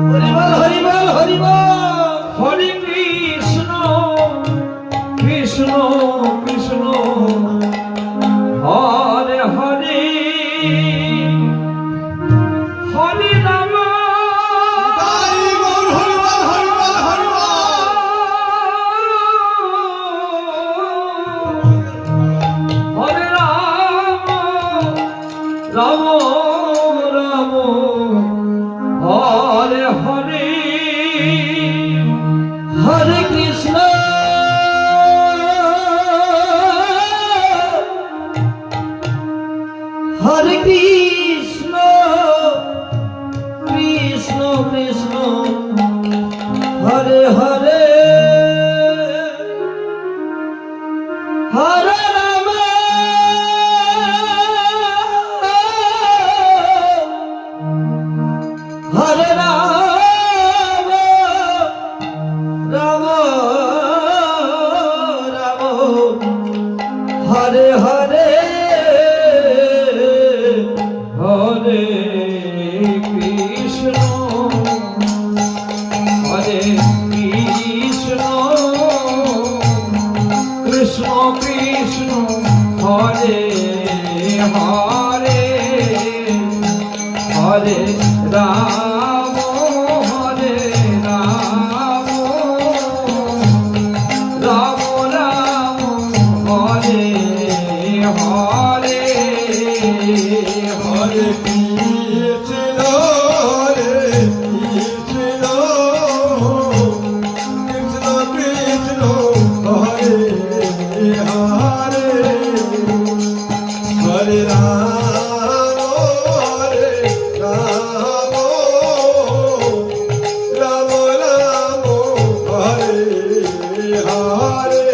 হরিবল হরিবল হরিবল। হরে Krishna Krishna Krishna Hare Hare Hare Ram হরিবল হরিবল হরিবল হরিবল। হরে Ram Ram Ram Hare Hare Hare Krishna হরে Krishna Krishna Krishna Hare Hare Hare Ram হরে Ram Ram Ram Hare Hare Hare Krishna হরে Krishna Krishna Krishna Hare Hare Hare Ram হরে Ram Ram Ram Hare Hare Hare Krishna হরে Krishna Krishna Krishna Hare Hare Hare Ram Ram Ram Hare Hare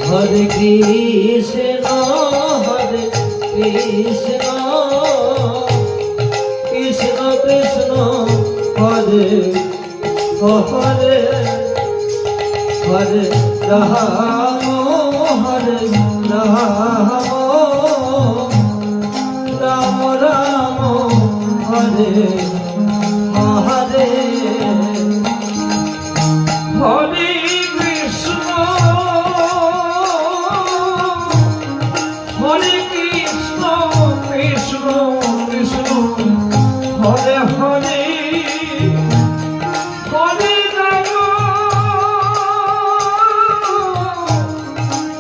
Hare Krishna হরে Krishna Krishna Krishna Hare Hare Hare Ram হরে Ram Ram Ram Hare Hare Hare Krishna হরে Krishna Krishna Krishna Hare Hare Hare Ram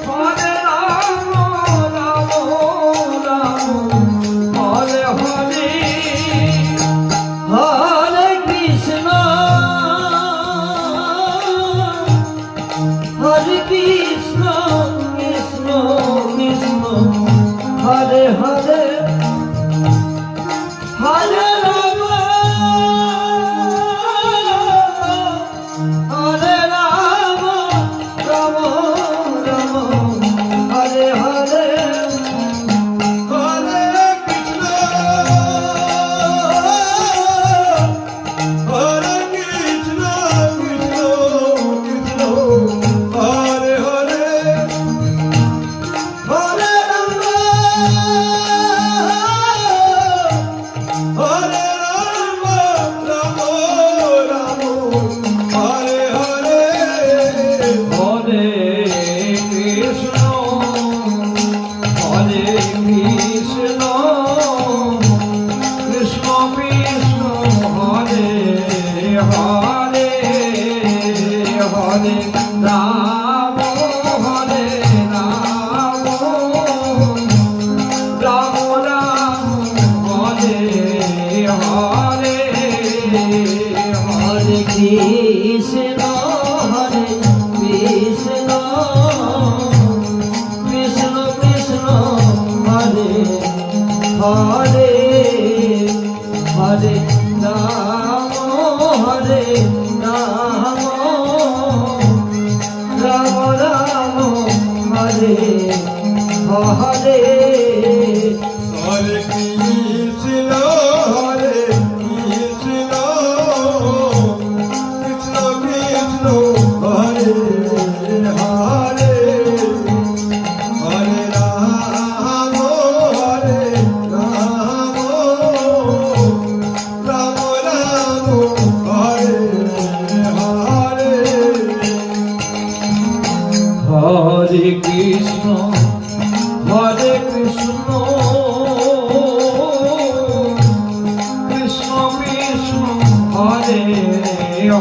হরে Ram Ram Ram Hare Hare Hare Krishna হরে Krishna Krishna Krishna Hare Hare Hare Ram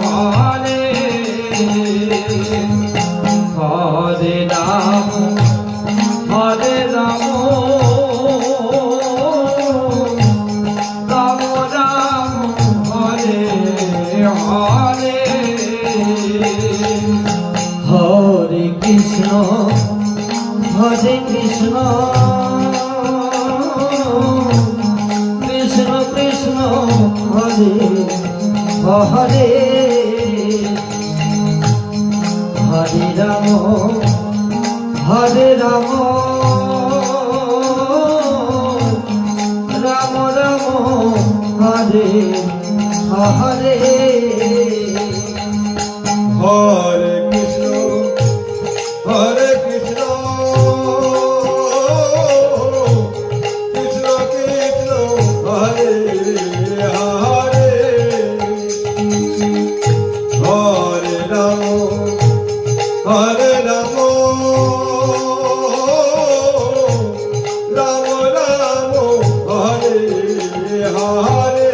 Hare Hare Ram হরে Ram Ram Ram Hare Hare Hare Krishna Krishna Krishna Hare Hare Hare Ram Ram Ram Hare Hare Hare Krishna Krishna Krishna Krishna Hare Hare Hare Ram Ram Ram Hare Hare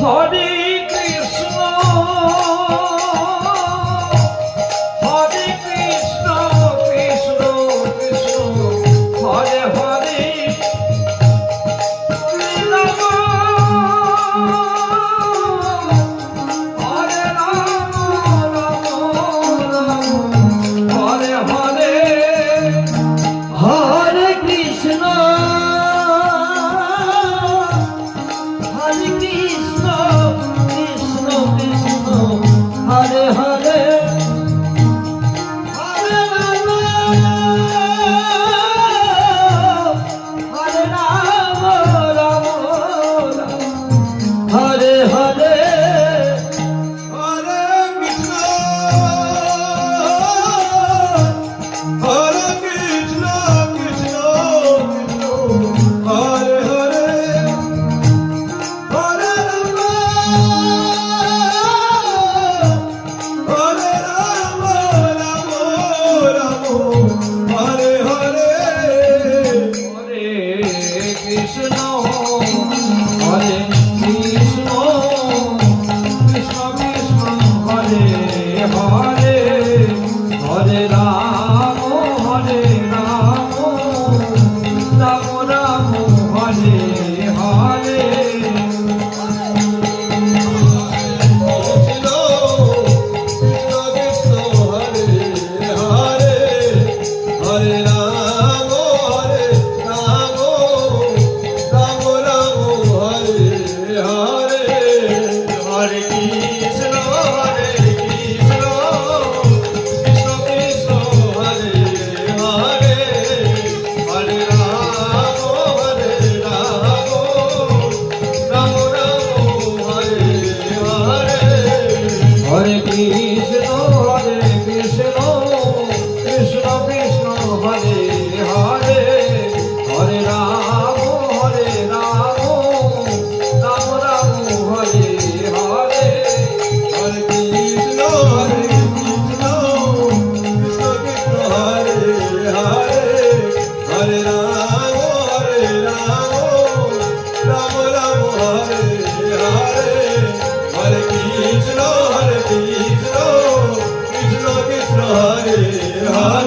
Hare Krishna Krishna Krishna Hare Hare Ram হরে Ram Ram Hare Hare Hare Krishna Krishna Krishna Hare Hare Hare Ram Ram Hare Hare Hare Krishna Krishna Krishna Hare Hare Hare Ram Ram Ram Hare Hare Hare Krishna হরে Krishna Krishna Krishna Hare Hare Hare Ram Ram Ram Hare Hare Krishna Krishna Hare Hare Hare Ram Ram Ram Hare Hare Hare Krishna Krishna Krishna Hare Hare Hare Ram Ram Hare Hare Hare Krishna Krishna Krishna Hare Hare Hare Ram Ram Ram Hare Hare Hare Krishna Krishna Krishna Hare Hare Hare Ram Ram Ram Hare Hare Hare Krishna Krishna Krishna Hare Hare